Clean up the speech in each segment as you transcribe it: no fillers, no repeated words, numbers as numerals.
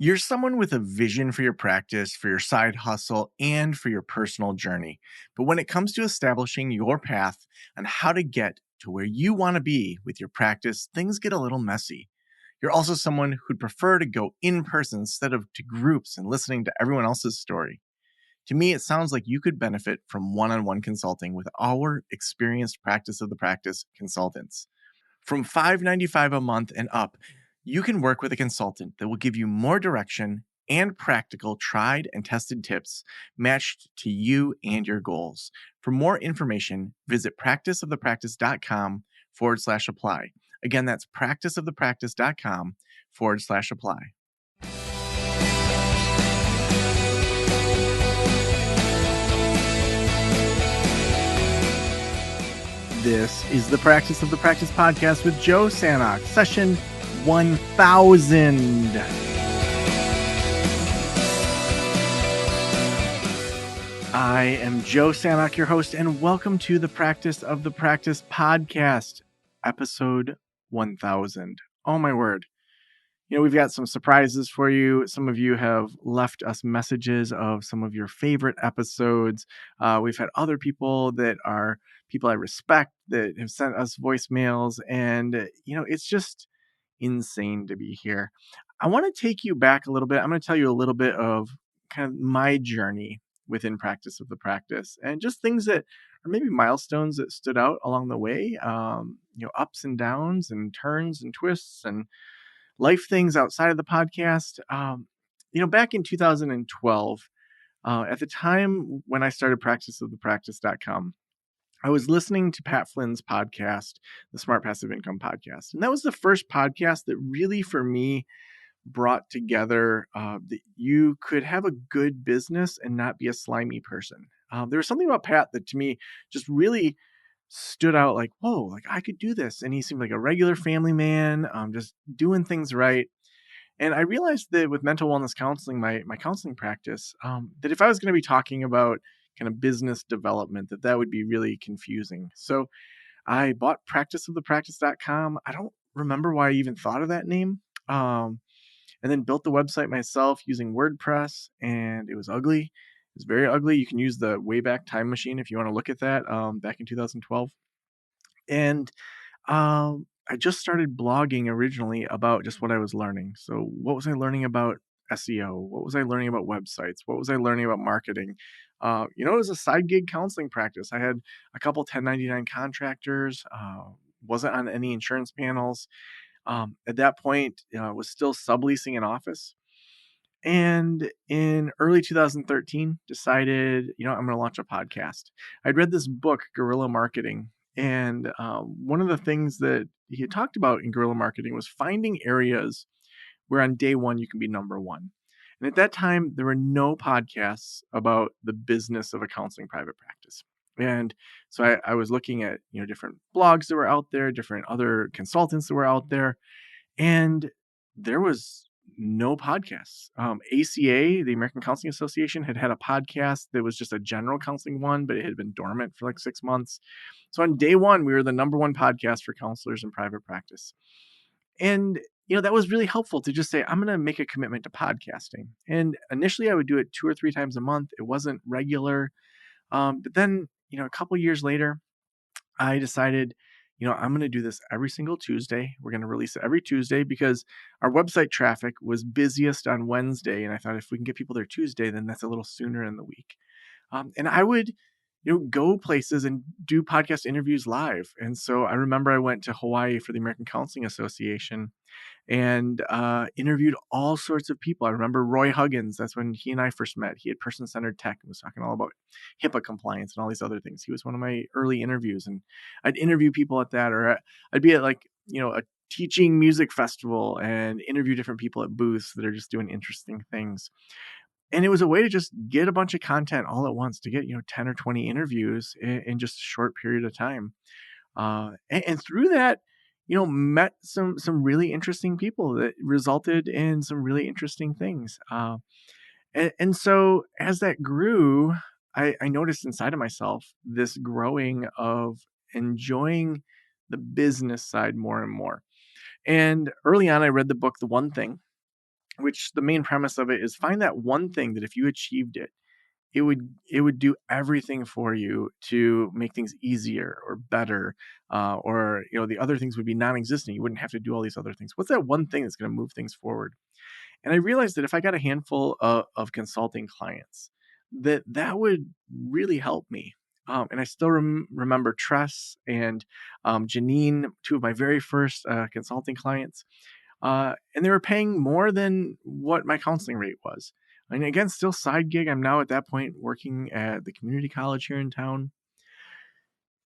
You're someone with a vision for your practice, for your side hustle, and for your personal journey. But when it comes to establishing your path on how to get to where you want to be with your practice, things get a little messy. You're also someone who'd prefer to go in person instead of to groups and listening to everyone else's story. To me, it sounds like you could benefit from one on one consulting with our experienced practice of the practice consultants. From $5.95 a month and up, you can work with a consultant that will give you more direction and practical, tried and tested tips matched to you and your goals. For more information, visit practiceofthepractice.com/apply. Again, that's practiceofthepractice.com/apply. This is the Practice of the Practice podcast with Joe Sanok, session 1000. I am Joe Sanok, your host, and welcome to the Practice of the Practice podcast, episode 1000. Oh my word. We've got some surprises for you. Some of you have left us messages of some of your favorite episodes. We've had other people that are people I respect that have sent us voicemails, and it's just insane to be here. I want to take you back a little bit. I'm going to tell you a little bit of kind of my journey within Practice of the Practice and just things that are maybe milestones that stood out along the way. Ups and downs and turns and twists and life things outside of the podcast. Back in 2012, at the time when I started practiceofthepractice.com, I was listening to Pat Flynn's podcast, the Smart Passive Income podcast. And that was the first podcast that really, for me, brought together that you could have a good business and not be a slimy person. There was something about Pat that to me just really stood out like, whoa, like I could do this. And he seemed like a regular family man, just doing things right. And I realized that with mental wellness counseling, my counseling practice, that if I was going to be talking about kind of business development, that would be really confusing. So I bought practiceofthepractice.com. I don't remember why I even thought of that name. And then built the website myself using WordPress, and it was ugly. It was very ugly. You can use the Wayback Time Machine if you want to look at that, back in 2012. And I just started blogging originally about just what I was learning. So what was I learning about SEO? What was I learning about websites? What was I learning about marketing? It was a side gig counseling practice. I had a couple 1099 contractors, wasn't on any insurance panels. At that point, was still subleasing an office. And in early 2013, decided, I'm going to launch a podcast. I'd read this book, Guerrilla Marketing. And one of the things that he had talked about in guerrilla marketing was finding areas where on day one you can be number one. And at that time, there were no podcasts about the business of a counseling private practice. And so I was looking at, different blogs that were out there, different other consultants that were out there. And there was no podcasts. ACA, the American Counseling Association, had a podcast that was just a general counseling one, but it had been dormant for like 6 months. So on day one, we were the number one podcast for counselors in private practice. And, that was really helpful to just say, I'm going to make a commitment to podcasting. And initially, I would do it 2 or 3 times a month. It wasn't regular. But then, a couple years later, I decided, I'm going to do this every single Tuesday. We're going to release it every Tuesday because our website traffic was busiest on Wednesday. And I thought if we can get people there Tuesday, then that's a little sooner in the week. And I would, go places and do podcast interviews live. And so I remember I went to Hawaii for the American Counseling Association and interviewed all sorts of people. I remember Roy Huggins. That's when he and I first met. He had Person-Centered Tech and was talking all about HIPAA compliance and all these other things. He was one of my early interviews, and I'd interview people at that, or I'd be at like, a teaching music festival and interview different people at booths that are just doing interesting things. And it was a way to just get a bunch of content all at once, to get, 10 or 20 interviews in just a short period of time. And through that, met some really interesting people that resulted in some really interesting things. And so as that grew, I noticed inside of myself this growing of enjoying the business side more and more. And early on, I read the book, The One Thing. which the main premise of it is find that one thing that if you achieved it, it would do everything for you to make things easier or better, or the other things would be non-existent. You wouldn't have to do all these other things. What's that one thing that's going to move things forward? And I realized that if I got a handful of consulting clients, that would really help me. And I still remember Tress and Janine, two of my very first consulting clients, and they were paying more than what my counseling rate was. And again, still side gig. I'm now at that point working at the community college here in town.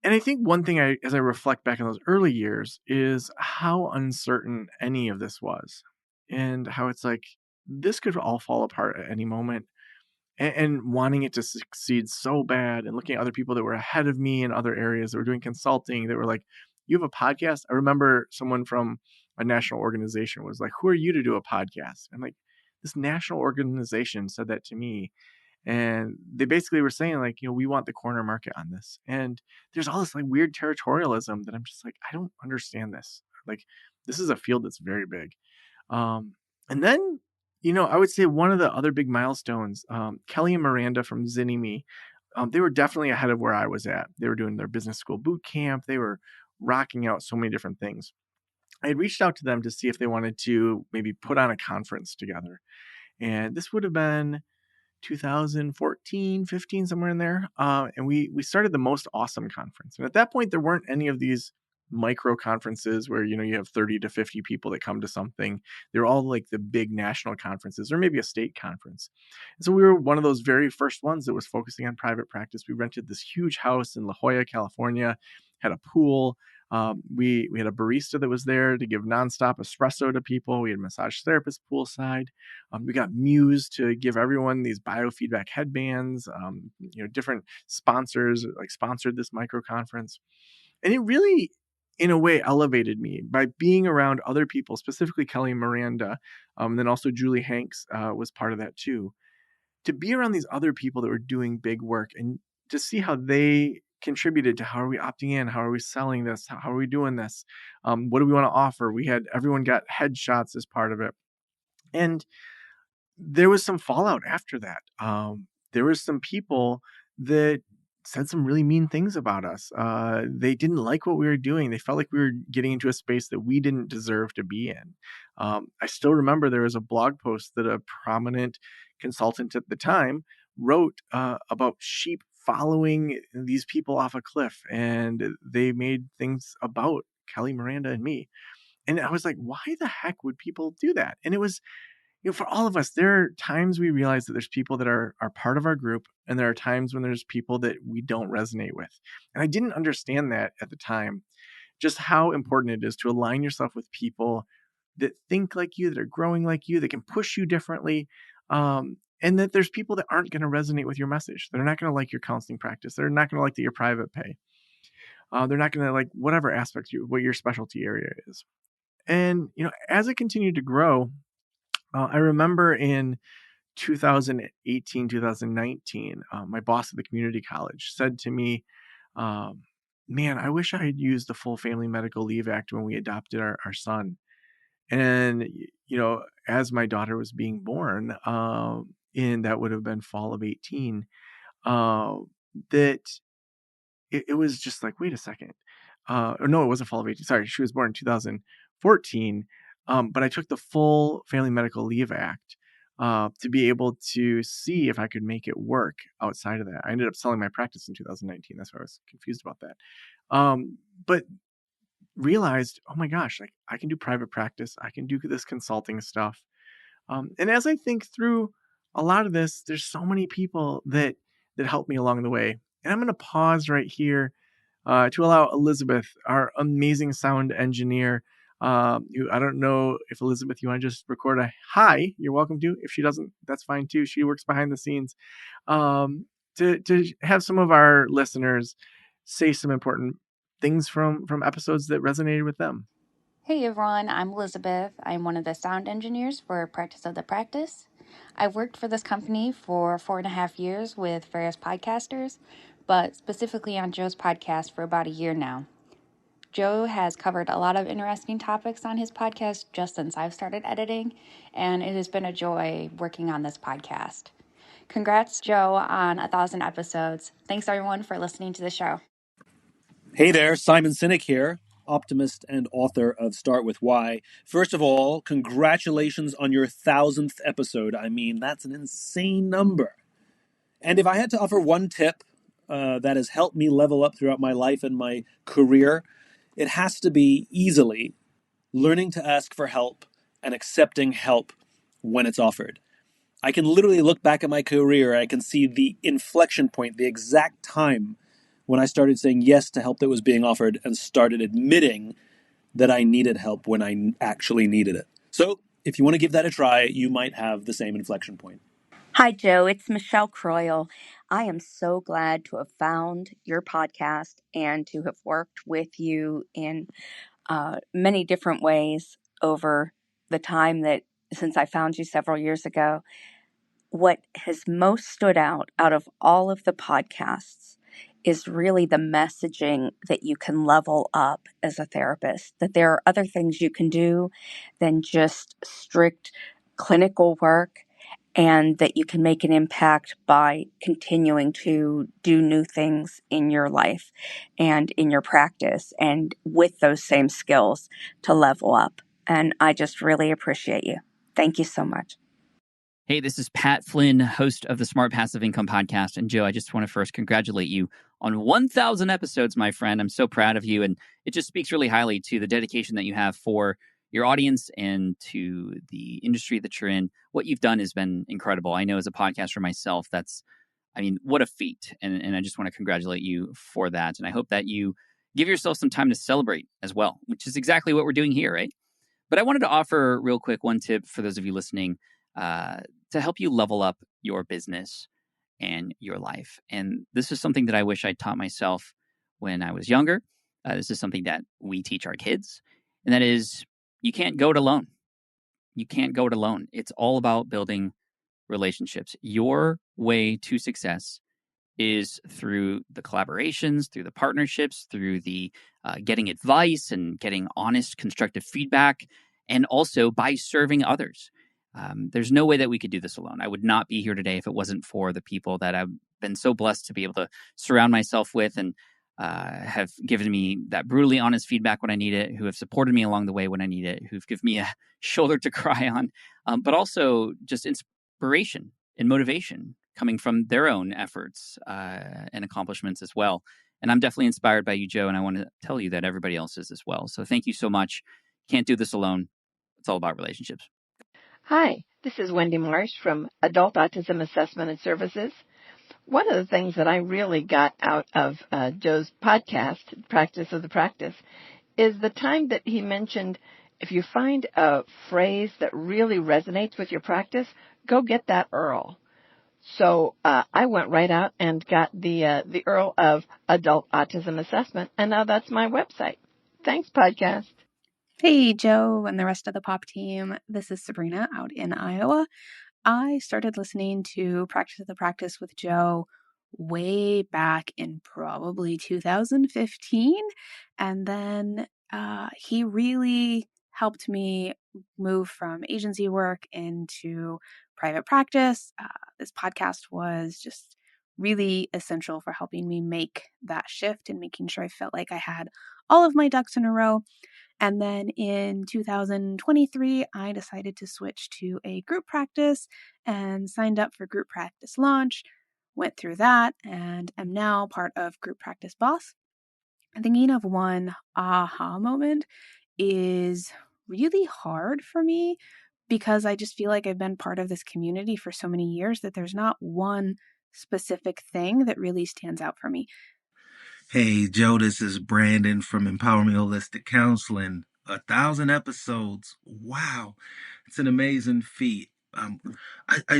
And I think one thing as I reflect back on those early years is how uncertain any of this was, and how it's like this could all fall apart at any moment, and wanting it to succeed so bad, and looking at other people that were ahead of me in other areas that were doing consulting that were like, "You have a podcast?" I remember someone from a national organization was like, "Who are you to do a podcast?" I'm like, this national organization said that to me, and they basically were saying like, we want the corner market on this. And there's all this like weird territorialism that I'm just like, I don't understand this. Like, this is a field that's very big. And then, I would say one of the other big milestones, Kelly and Miranda from Zinni, they were definitely ahead of where I was at. They were doing their business school boot camp. They were rocking out so many different things. I had reached out to them to see if they wanted to maybe put on a conference together. And this would have been 2014, 15, somewhere in there. And we started the Most Awesome Conference. And at that point, there weren't any of these micro conferences where, you have 30 to 50 people that come to something. They're all like the big national conferences or maybe a state conference. And so we were one of those very first ones that was focusing on private practice. We rented this huge house in La Jolla, California, had a pool. We had a barista that was there to give nonstop espresso to people. We had massage therapists poolside. We got Muse to give everyone these biofeedback headbands. Different sponsors like sponsored this micro conference, and it really, in a way, elevated me by being around other people, specifically Kelly and Miranda. Then also Julie Hanks was part of that too. To be around these other people that were doing big work and to see how they contributed to how are we opting in, how are we selling this, how are we doing this, what do we want to offer. Everyone got headshots as part of it, and there was some fallout after that. There was some people that said some really mean things about us. They didn't like what we were doing. They felt like we were getting into a space that we didn't deserve to be in. I still remember there was a blog post that a prominent consultant at the time wrote about sheep following these people off a cliff, and they made things about Kelly, Miranda, and me. And I was like, why the heck would people do that? And it was, for all of us, there are times we realize that there's people that are part of our group, and there are times when there's people that we don't resonate with. And I didn't understand that at the time, just how important it is to align yourself with people that think like you, that are growing like you, that can push you differently. And that there's people that aren't going to resonate with your message. They're not going to like your counseling practice. They're not going to like your private pay. They're not going to like whatever aspect what your specialty area is. And, as it continued to grow, I remember in 2018, 2019, my boss at the community college said to me, man, I wish I had used the full Family Medical Leave Act when we adopted our son. And, as my daughter was being born, and that would have been fall of 18, that it was just like, wait a second. Or no, it wasn't fall of 18. Sorry, she was born in 2014. But I took the full Family Medical Leave Act to be able to see if I could make it work outside of that. I ended up selling my practice in 2019. That's why I was confused about that. But realized, oh my gosh, like I can do private practice. I can do this consulting stuff. And as I think through a lot of this, there's so many people that helped me along the way. And I'm going to pause right here to allow Elizabeth, our amazing sound engineer, who I don't know if Elizabeth, you want to just record a hi, you're welcome to. If she doesn't, that's fine too. She works behind the scenes. To have some of our listeners say some important things from episodes that resonated with them. Hey everyone, I'm Elizabeth. I'm one of the sound engineers for Practice of the Practice. I've worked for this company for 4.5 years with various podcasters, but specifically on Joe's podcast for about a year now. Joe has covered a lot of interesting topics on his podcast just since I've started editing, and it has been a joy working on this podcast. Congrats, Joe, on 1,000 episodes. Thanks, everyone, for listening to the show. Hey there, Simon Sinek here, optimist and author of Start With Why. First of all, congratulations on your 1,000th episode. I mean, that's an insane number. And if I had to offer one tip that has helped me level up throughout my life and my career, it has to be easily learning to ask for help and accepting help when it's offered. I can literally look back at my career. I can see the inflection point, the exact time when I started saying yes to help that was being offered and started admitting that I needed help when I actually needed it. So if you want to give that a try, you might have the same inflection point. Hi, Joe. It's Michelle Croyle. I am so glad to have found your podcast and to have worked with you in many different ways over the time that since I found you several years ago. What has most stood out of all of the podcasts is really the messaging that you can level up as a therapist, that there are other things you can do than just strict clinical work, and that you can make an impact by continuing to do new things in your life and in your practice, and with those same skills to level up. And I just really appreciate you. Thank you so much. Hey, this is Pat Flynn, host of the Smart Passive Income Podcast. And Joe, I just want to first congratulate you on 1,000 episodes, my friend. I'm so proud of you. And it just speaks really highly to the dedication that you have for your audience and to the industry that you're in. What you've done has been incredible. I know as a podcaster myself, what a feat. And I just want to congratulate you for that. And I hope that you give yourself some time to celebrate as well, which is exactly what we're doing here, right? But I wanted to offer real quick one tip for those of you listening to help you level up your business and your life. And this is something that I wish I taught myself when I was younger. This is something that we teach our kids, and that is you can't go it alone. You can't go it alone. It's all about building relationships. Your way to success is through the collaborations, through the partnerships, through the getting advice and getting honest, constructive feedback, and also by serving others. There's no way that we could do this alone. I would not be here today if it wasn't for the people that I've been so blessed to be able to surround myself with and have given me that brutally honest feedback when I need it, who have supported me along the way when I need it, who've given me a shoulder to cry on, but also just inspiration and motivation coming from their own efforts and accomplishments as well. And I'm definitely inspired by you, Joe, and I want to tell you that everybody else is as well. So thank you so much. Can't do this alone. It's all about relationships. Hi, this is Wendy Marsh from Adult Autism Assessment and Services. One of the things that I really got out of Joe's podcast, Practice of the Practice, is the time that he mentioned if you find a phrase that really resonates with your practice, go get that URL. So I went right out and got the URL of Adult Autism Assessment, and now that's my website. Thanks, podcast. Hey, Joe and the rest of the POP team. This is Sabrina out in Iowa. I started listening to Practice of the Practice with Joe way back in probably 2015. And then he really helped me move from agency work into private practice. This podcast was just really essential for helping me make that shift and making sure I felt like I had all of my ducks in a row. And then in 2023, I decided to switch to a group practice and signed up for Group Practice Launch, went through that, and am now part of Group Practice Boss. I'm thinking of one aha moment is really hard for me because I just feel like I've been part of this community for so many years that there's not one specific thing that really stands out for me. Hey, Joe, this is Brandon from Empowerment Holistic Counseling. 1,000 episodes. Wow. It's an amazing feat. I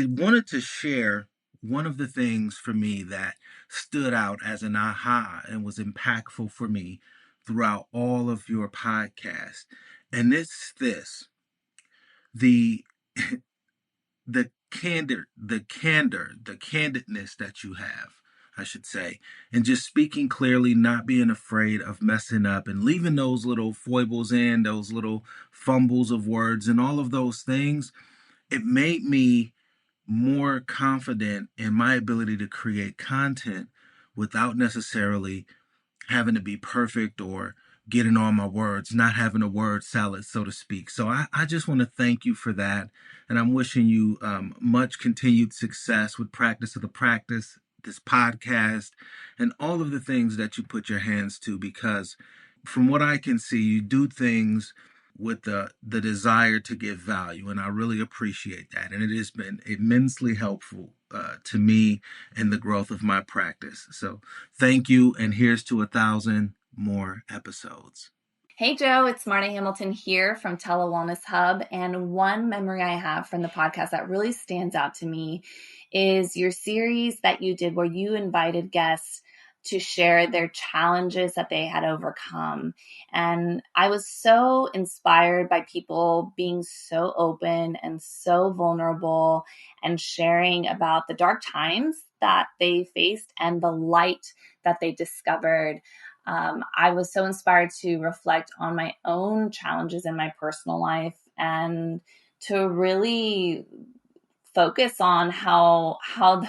wanted to share one of the things for me that stood out as an aha and was impactful for me throughout all of your podcasts. And it's this, the the candidness that you have, I should say, and just speaking clearly, not being afraid of messing up and leaving those little foibles in, those little fumbles of words and all of those things. It made me more confident in my ability to create content without necessarily having to be perfect or getting all my words, not having a word salad, so to speak. So I just want to thank you for that. And I'm wishing you much continued success with Practice of the Practice, this podcast, and all of the things that you put your hands to, because from what I can see, you do things with the desire to give value, and I really appreciate that. And it has been immensely helpful to me in the growth of my practice. So thank you, and here's to 1,000 more episodes. Hey Joe, it's Marta Hamilton here from Tele Wellness Hub, and one memory I have from the podcast that really stands out to me is your series that you did where you invited guests to share their challenges that they had overcome. And I was so inspired by people being so open and so vulnerable and sharing about the dark times that they faced and the light that they discovered. I was so inspired to reflect on my own challenges in my personal life and to really focus on how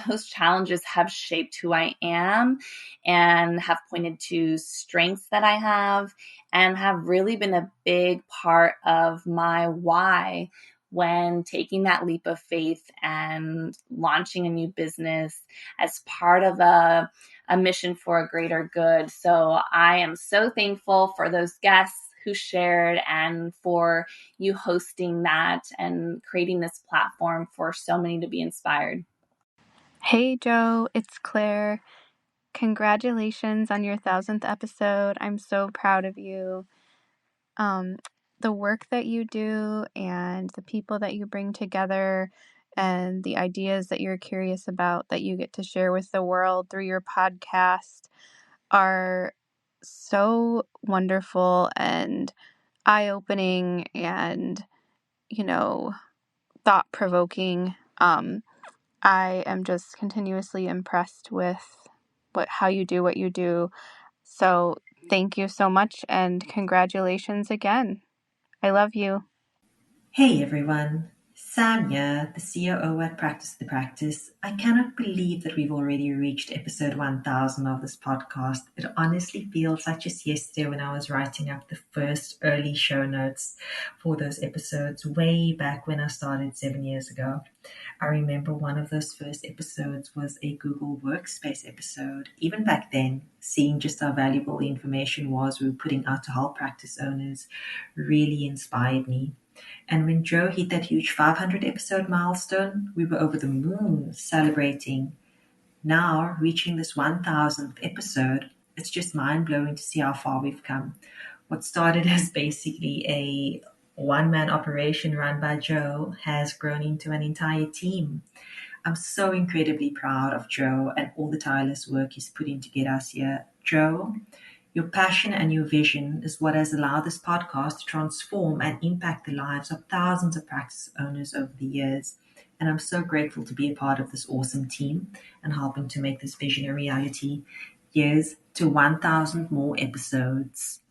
those challenges have shaped who I am and have pointed to strengths that I have and have really been a big part of my why when taking that leap of faith and launching a new business as part of a mission for a greater good. So I am so thankful for those guests who shared and for you hosting that and creating this platform for so many to be inspired. Hey Joe, it's Claire. Congratulations on your 1,000th episode. I'm so proud of you. The work that you do and the people that you bring together and the ideas that you're curious about that you get to share with the world through your podcast are so wonderful and eye-opening and, thought-provoking. I am just continuously impressed with how you do what you do. So thank you so much and congratulations again. I love you. Hey everyone, Sam here, the COO at Practice the Practice. I cannot believe that we've already reached episode 1000 of this podcast. It honestly feels like just yesterday when I was writing up the first early show notes for those episodes way back when I started 7 years ago. I remember one of those first episodes was a Google Workspace episode. Even back then, seeing just how valuable the information was we were putting out to help practice owners really inspired me. And when Joe hit that huge 500 episode milestone, we were over the moon celebrating. Now, reaching this 1000th episode, it's just mind-blowing to see how far we've come. What started as basically a one-man operation run by Joe has grown into an entire team. I'm so incredibly proud of Joe and all the tireless work he's put in to get us here. Joe, your passion and your vision is what has allowed this podcast to transform and impact the lives of thousands of practice owners over the years. And I'm so grateful to be a part of this awesome team and helping to make this vision a reality. Here's to 1,000 more episodes.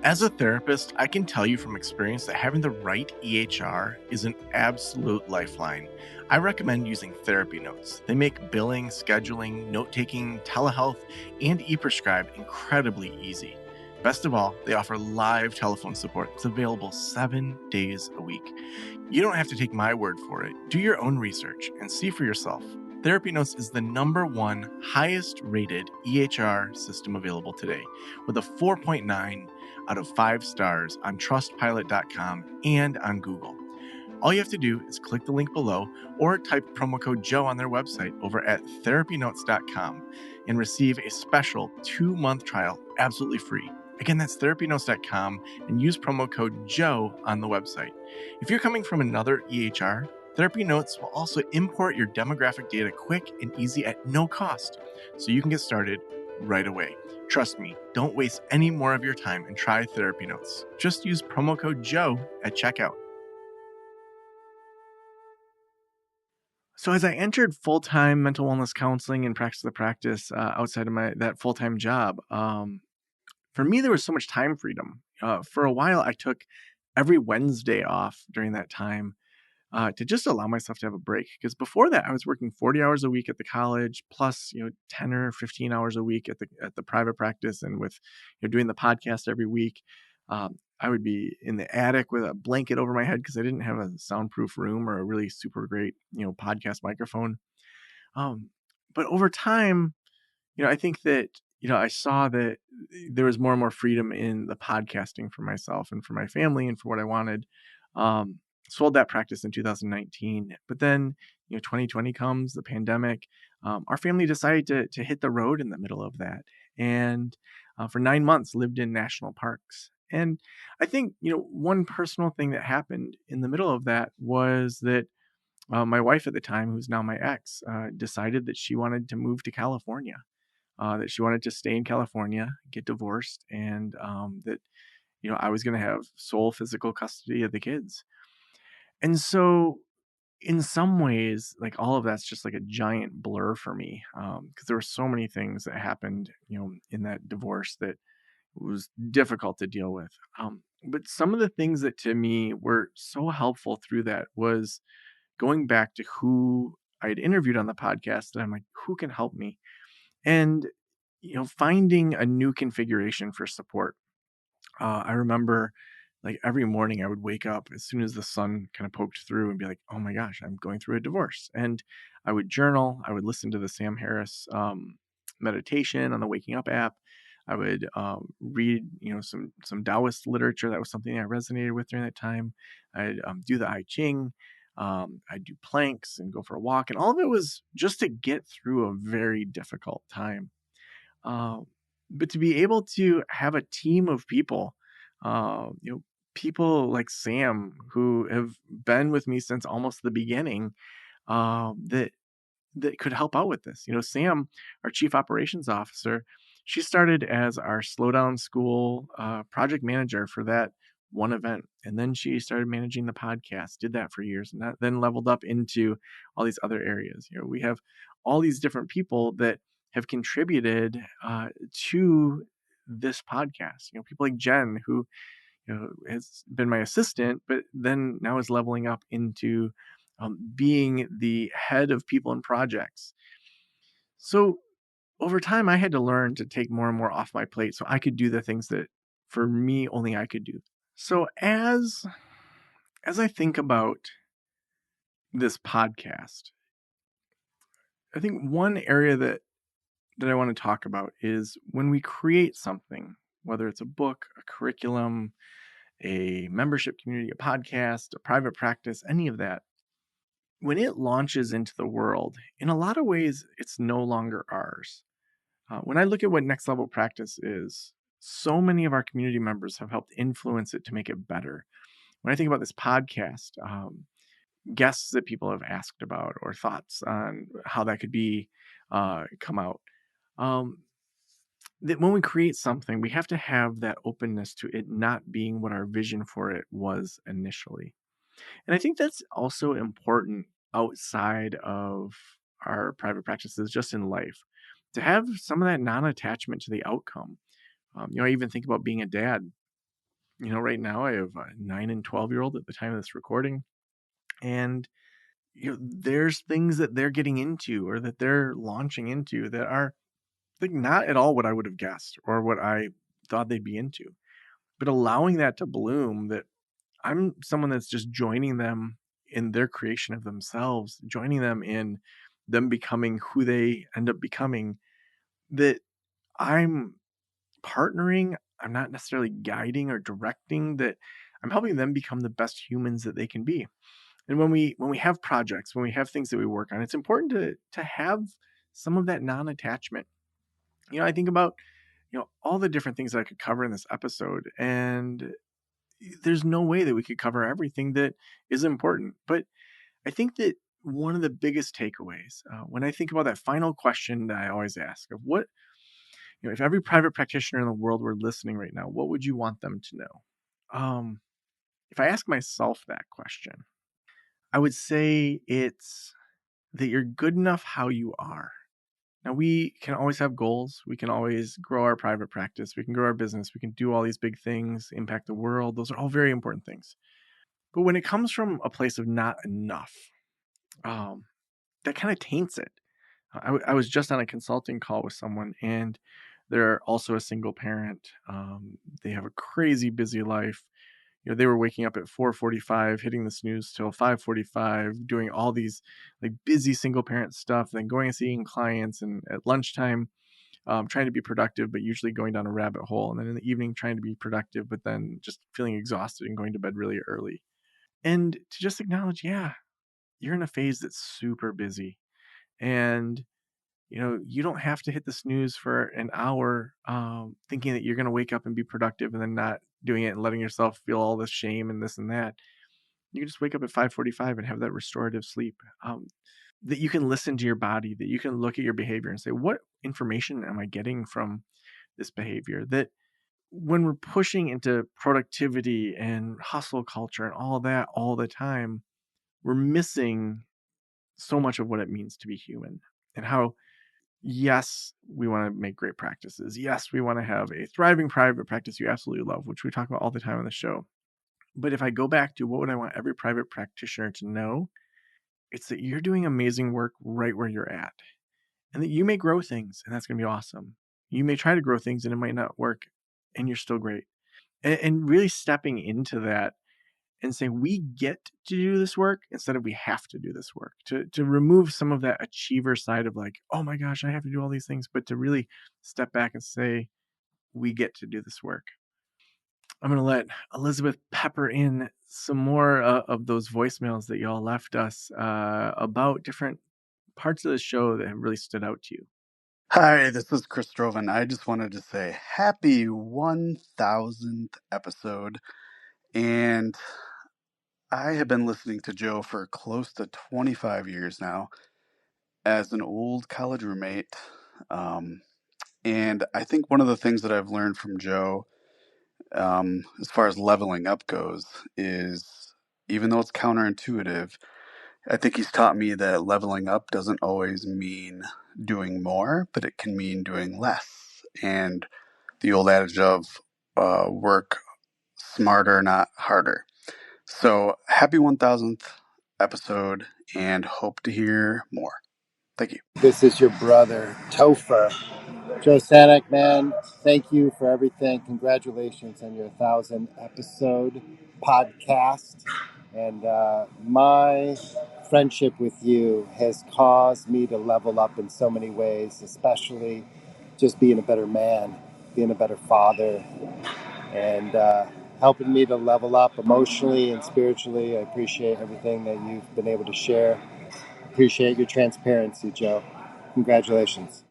As a therapist, I can tell you from experience that having the right EHR is an absolute lifeline. I recommend using Therapy Notes. They make billing, scheduling, note-taking, telehealth, and e-prescribe incredibly easy. Best of all, they offer live telephone support. It's available 7 days a week. You don't have to take my word for it. Do your own research and see for yourself. Therapy Notes is the #1 highest rated EHR system available today, with a 4.9 out of 5 stars on trustpilot.com and on Google. All you have to do is click the link below or type promo code Joe on their website over at therapynotes.com and receive a special 2-month trial absolutely free. Again, that's therapynotes.com and use promo code Joe on the website. If you're coming from another EHR, Therapy Notes will also import your demographic data quick and easy at no cost, so you can get started right away. Trust me, don't waste any more of your time and try Therapy Notes. Just use promo code Joe at checkout. So as I entered full-time mental wellness counseling and practice the practice outside of that full-time job, for me, there was so much time freedom. For a while, I took every Wednesday off during that time to just allow myself to have a break. Because before that, I was working 40 hours a week at the college, plus 10 or 15 hours a week at the private practice, and with doing the podcast every week. I would be in the attic with a blanket over my head because I didn't have a soundproof room or a really super great podcast microphone. But over time, I think that I saw that there was more and more freedom in the podcasting for myself and for my family and for what I wanted. Sold that practice in 2019, but then 2020 comes, the pandemic. Our family decided to hit the road in the middle of that, and for 9 months lived in national parks. And I think one personal thing that happened in the middle of that was that my wife at the time, who's now my ex, decided that she wanted to move to California. That she wanted to stay in California, get divorced, and that I was going to have sole physical custody of the kids. And so in some ways, like, all of that's just like a giant blur for me, because there were so many things that happened in that divorce that was difficult to deal with. But some of the things that to me were so helpful through that was going back to who I had interviewed on the podcast, that I'm like, who can help me? And finding a new configuration for support. I remember, like, every morning I would wake up as soon as the sun kind of poked through and be like, oh my gosh, I'm going through a divorce. And I would journal. I would listen to the Sam Harris meditation on the Waking Up app. I would read, some Taoist literature. That was something I resonated with during that time. I'd do the I Ching. I'd do planks and go for a walk. And all of it was just to get through a very difficult time. But to be able to have a team of people, people like Sam, who have been with me since almost the beginning, that could help out with this. Sam, our chief operations officer, she started as our Slowdown School project manager for that one event, and then she started managing the podcast, did that for years, and that then leveled up into all these other areas. We have all these different people that have contributed to this podcast. People like Jen, who has been my assistant, but then now is leveling up into being the head of people and projects. So over time, I had to learn to take more and more off my plate so I could do the things that for me only I could do. So as I think about this podcast, I think one area that I want to talk about is when we create something, whether it's a book, a curriculum, a membership community, a podcast, a private practice, any of that, when it launches into the world, in a lot of ways, it's no longer ours. When I look at what Next Level Practice is, so many of our community members have helped influence it to make it better. When I think about this podcast, guests that people have asked about or thoughts on how that could be come out, that when we create something, we have to have that openness to it not being what our vision for it was initially. And I think that's also important outside of our private practices, just in life, to have some of that non-attachment to the outcome. I even think about being a dad. Right now I have a 9 and 12-year-old at the time of this recording. And, there's things that they're getting into or that they're launching into that are, like, not at all what I would have guessed or what I thought they'd be into. But allowing that to bloom, that I'm someone that's just joining them in their creation of themselves, joining them in them becoming who they end up becoming, that I'm partnering, I'm not necessarily guiding or directing, that I'm helping them become the best humans that they can be. And when we have projects, when we have things that we work on, it's important to have some of that non-attachment. I think about all the different things that I could cover in this episode, and there's no way that we could cover everything that is important. But I think that one of the biggest takeaways when I think about that final question that I always ask of what if every private practitioner in the world were listening right now, what would you want them to know? If I ask myself that question, I would say it's that you're good enough how you are. Now, we can always have goals. We can always grow our private practice. We can grow our business. We can do all these big things, impact the world. Those are all very important things. But when it comes from a place of not enough, that kind of taints it. I was just on a consulting call with someone, and they're also a single parent. They have a crazy busy life. They were waking up at 4:45, hitting the snooze till 5:45, doing all these like busy single parent stuff, then going and seeing clients, and at lunchtime, trying to be productive, but usually going down a rabbit hole. And then in the evening, trying to be productive, but then just feeling exhausted and going to bed really early. And to just acknowledge, yeah, you're in a phase that's super busy. And you don't have to hit the snooze for an hour thinking that you're going to wake up and be productive and then not doing it and letting yourself feel all this shame and this and that. You can just wake up at 5:45 and have that restorative sleep. That you can listen to your body, that you can look at your behavior and say, what information am I getting from this behavior? That when we're pushing into productivity and hustle culture and all that all the time, we're missing so much of what it means to be human, and how, yes, we want to make great practices. Yes, we want to have a thriving private practice you absolutely love, which we talk about all the time on the show. But if I go back to what would I want every private practitioner to know, it's that you're doing amazing work right where you're at, and that you may grow things, and that's going to be awesome. You may try to grow things and it might not work, and you're still great. And really stepping into that and saying we get to do this work instead of we have to do this work, to remove some of that achiever side of like, oh my gosh, I have to do all these things, but to really step back and say we get to do this work. I'm going to let Elizabeth pepper in some more of those voicemails that y'all left us about different parts of the show that have really stood out to you. Hi, this is Chris Strovan. I just wanted to say happy 1000th episode. And I have been listening to Joe for close to 25 years now as an old college roommate. And I think one of the things that I've learned from Joe, as far as leveling up goes, is even though it's counterintuitive, I think he's taught me that leveling up doesn't always mean doing more, but it can mean doing less. And the old adage of work smarter, not harder. So happy 1000th episode and hope to hear more. Thank you. This is your brother, Topher. Joe Sanak, man, thank you for everything. Congratulations on your 1000th episode podcast. And my friendship with you has caused me to level up in so many ways, especially just being a better man, being a better father, and helping me to level up emotionally and spiritually. I appreciate everything that you've been able to share. Appreciate your transparency, Joe. Congratulations.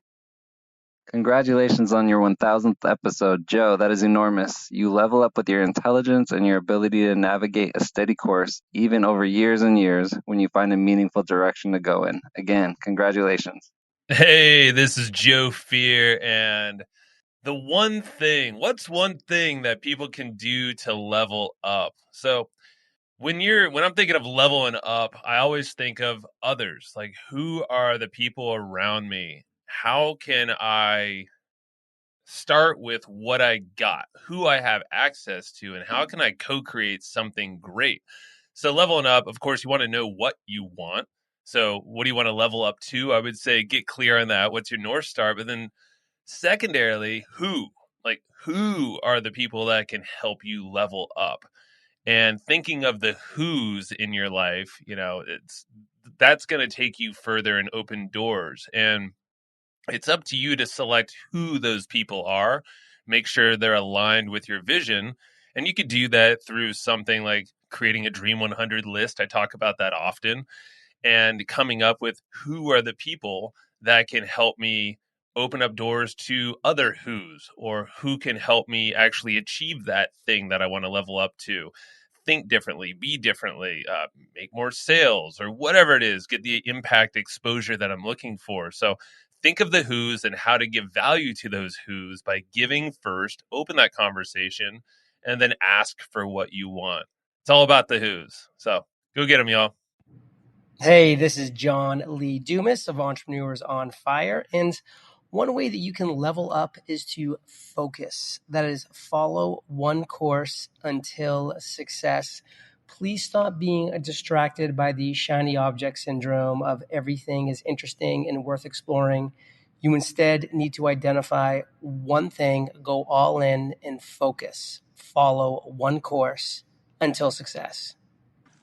Congratulations on your 1000th episode. Joe, that is enormous. You level up with your intelligence and your ability to navigate a steady course, even over years and years, when you find a meaningful direction to go in. Again, congratulations. Hey, this is Joe Fear, and what's one thing that people can do to level up? So when I'm thinking of leveling up, I always think of others. Like, who are the people around me? How can I start with what I got, who I have access to, and how can I co-create something great? So leveling up, of course, you want to know what you want. So what do you want to level up to? I would say get clear on that. What's your North Star? But then secondarily, who are the people that can help you level up? And thinking of the who's in your life, that's going to take you further and open doors. And it's up to you to select who those people are, make sure they're aligned with your vision. And you could do that through something like creating a Dream 100 list. I talk about that often, and coming up with who are the people that can help me open up doors to other who's, or who can help me actually achieve that thing that I want to level up to. Think differently, be differently, make more sales, or whatever it is, get the impact exposure that I'm looking for. So think of the who's and how to give value to those who's by giving first, open that conversation, and then ask for what you want. It's all about the who's. So go get them, y'all. Hey, this is John Lee Dumas of Entrepreneurs on Fire. And one way that you can level up is to focus. That is, follow one course until success. Please stop being distracted by the shiny object syndrome of everything is interesting and worth exploring. You instead need to identify one thing, go all in, and focus. Follow one course until success.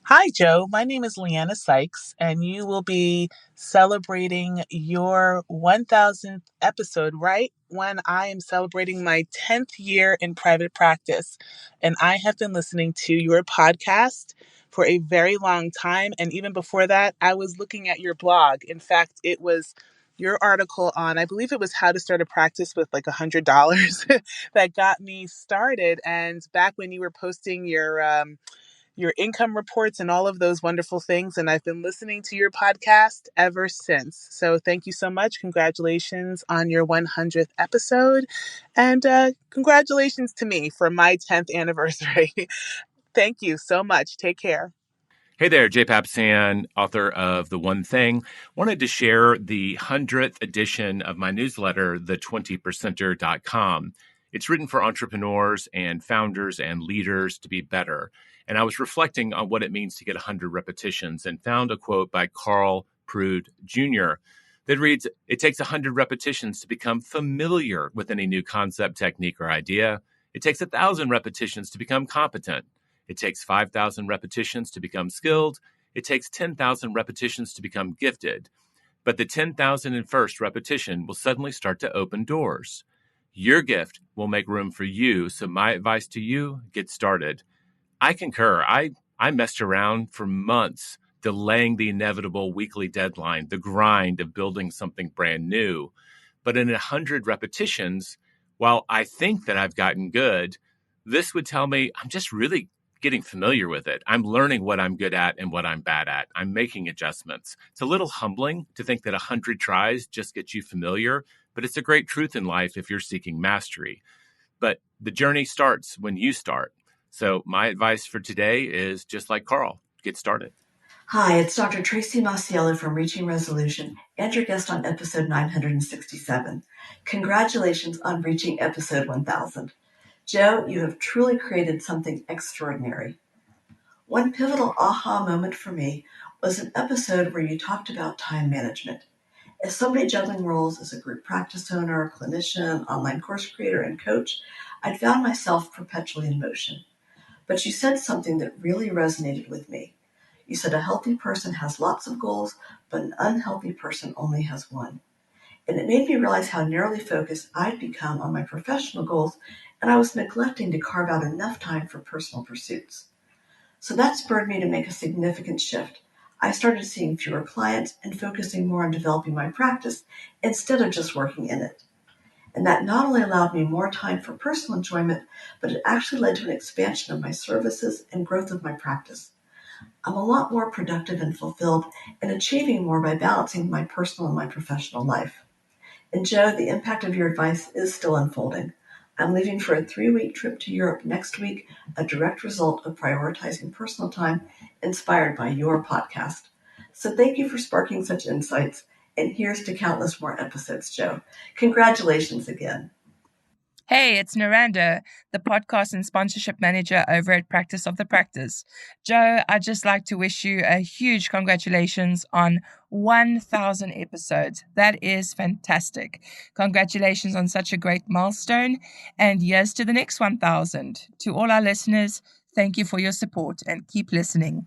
Hi, Joe. My name is Leanna Sykes, and you will be celebrating your 1000th episode right when I am celebrating my 10th year in private practice. And I have been listening to your podcast for a very long time. And even before that, I was looking at your blog. In fact, it was your article on, I believe it was how to start a practice with like $100 that got me started. And back when you were posting your income reports and all of those wonderful things. And I've been listening to your podcast ever since. So thank you so much. Congratulations on your 100th episode. And congratulations to me for my 10th anniversary. Thank you so much. Take care. Hey there, Jay Papasan, author of The One Thing. Wanted to share the 100th edition of my newsletter, the20percenter.com. It's written for entrepreneurs and founders and leaders to be better. And I was reflecting on what it means to get 100 repetitions and found a quote by Carl Prude Jr. that reads, "It takes 100 repetitions to become familiar with any new concept, technique, or idea. It takes 1,000 repetitions to become competent. It takes 5,000 repetitions to become skilled. It takes 10,000 repetitions to become gifted. But the 10,001st repetition will suddenly start to open doors. Your gift will make room for you. So my advice to you, get started." I concur. I messed around for months delaying the inevitable weekly deadline, the grind of building something brand new. But in 100 repetitions, while I think that I've gotten good, this would tell me I'm just really getting familiar with it. I'm learning what I'm good at and what I'm bad at. I'm making adjustments. It's a little humbling to think that 100 tries just get you familiar, but it's a great truth in life if you're seeking mastery. But the journey starts when you start. So my advice for today is just like Carl, get started. Hi, it's Dr. Tracy Masiello from Reaching Resolution and your guest on episode 967. Congratulations on reaching episode 1000. Joe, you have truly created something extraordinary. One pivotal aha moment for me was an episode where you talked about time management. As somebody juggling roles as a group practice owner, clinician, online course creator, and coach, I'd found myself perpetually in motion. But you said something that really resonated with me. You said a healthy person has lots of goals, but an unhealthy person only has one. And it made me realize how narrowly focused I'd become on my professional goals, and I was neglecting to carve out enough time for personal pursuits. So that spurred me to make a significant shift. I started seeing fewer clients and focusing more on developing my practice instead of just working in it. And that not only allowed me more time for personal enjoyment, but it actually led to an expansion of my services and growth of my practice. I'm a lot more productive and fulfilled and achieving more by balancing my personal and my professional life. And Joe, the impact of your advice is still unfolding. I'm leaving for a 3-week trip to Europe next week, a direct result of prioritizing personal time inspired by your podcast. So thank you for sparking such insights, and here's to countless more episodes, Joe. Congratulations again. Hey, it's Naranda, the podcast and sponsorship manager over at Practice of the Practice. Joe, I'd just like to wish you a huge congratulations on 1,000 episodes. That is fantastic. Congratulations on such a great milestone, and here's to the next 1,000. To all our listeners, thank you for your support and keep listening.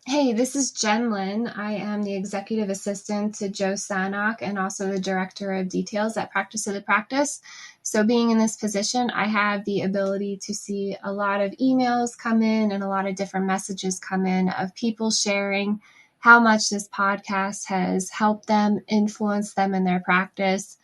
Hey, this is Jen Lin. I am the executive assistant to Joe Sanok and also the director of details at Practice of the Practice. So being in this position, I have the ability to see a lot of emails come in and a lot of different messages come in of people sharing how much this podcast has helped them, influenced them in their practice,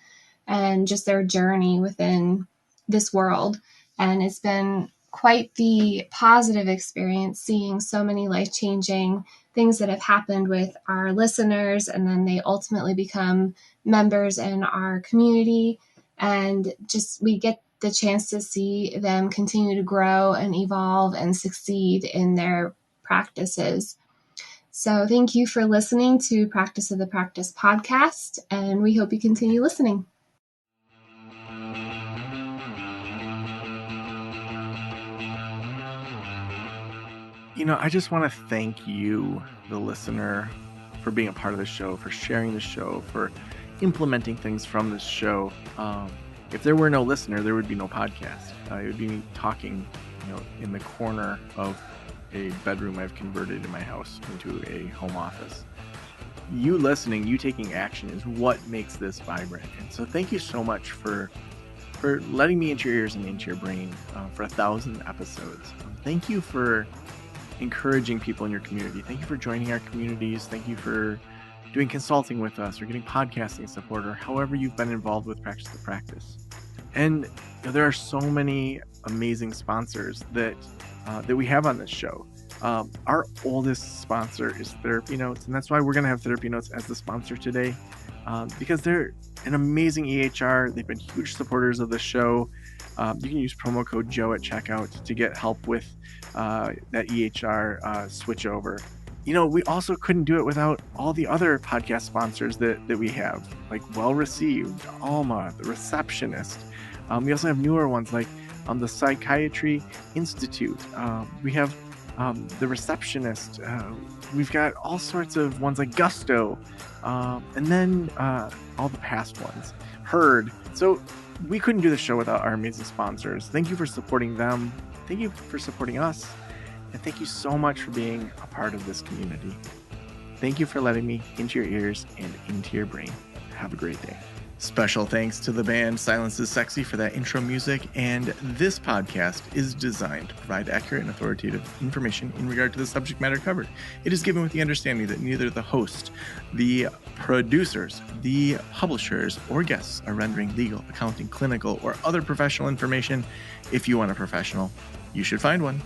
and just their journey within this world. And it's been quite the positive experience seeing so many life-changing things that have happened with our listeners, and then they ultimately become members in our community, and just we get the chance to see them continue to grow and evolve and succeed in their practices. So thank you for listening to Practice of the Practice podcast, and we hope you continue listening. I just want to thank you, the listener, for being a part of the show, for sharing the show, for implementing things from this show. If there were no listener, there would be no podcast. It would be me talking, in the corner of a bedroom I've converted in my house into a home office. You listening, you taking action is what makes this vibrant. And so thank you so much for letting me into your ears and into your brain for 1,000 episodes. Thank you for encouraging people in your community. Thank you for joining our communities. Thank you for doing consulting with us or getting podcasting support, or however you've been involved with Practice the Practice. And there are so many amazing sponsors that we have on this show. Our oldest sponsor is Therapy Notes, and that's why we're going to have Therapy Notes as the sponsor today, because they're an amazing EHR. They've been huge supporters of the show. You can use promo code Joe at checkout to get help with that EHR switch over. We also couldn't do it without all the other podcast sponsors that we have, like Well Received, Alma, The Receptionist. We also have newer ones like the Psychiatry Institute. We have The Receptionist. We've got all sorts of ones like Gusto, and then all the past ones, Heard. So we couldn't do the show without our amazing sponsors. Thank you for supporting them. Thank you for supporting us. And thank you so much for being a part of this community. Thank you for letting me into your ears and into your brain. Have a great day. Special thanks to the band Silence is Sexy for that intro music, and this podcast is designed to provide accurate and authoritative information in regard to the subject matter covered. It is given with the understanding that neither the host, the producers, the publishers, or guests are rendering legal, accounting, clinical, or other professional information. If you want a professional, you should find one.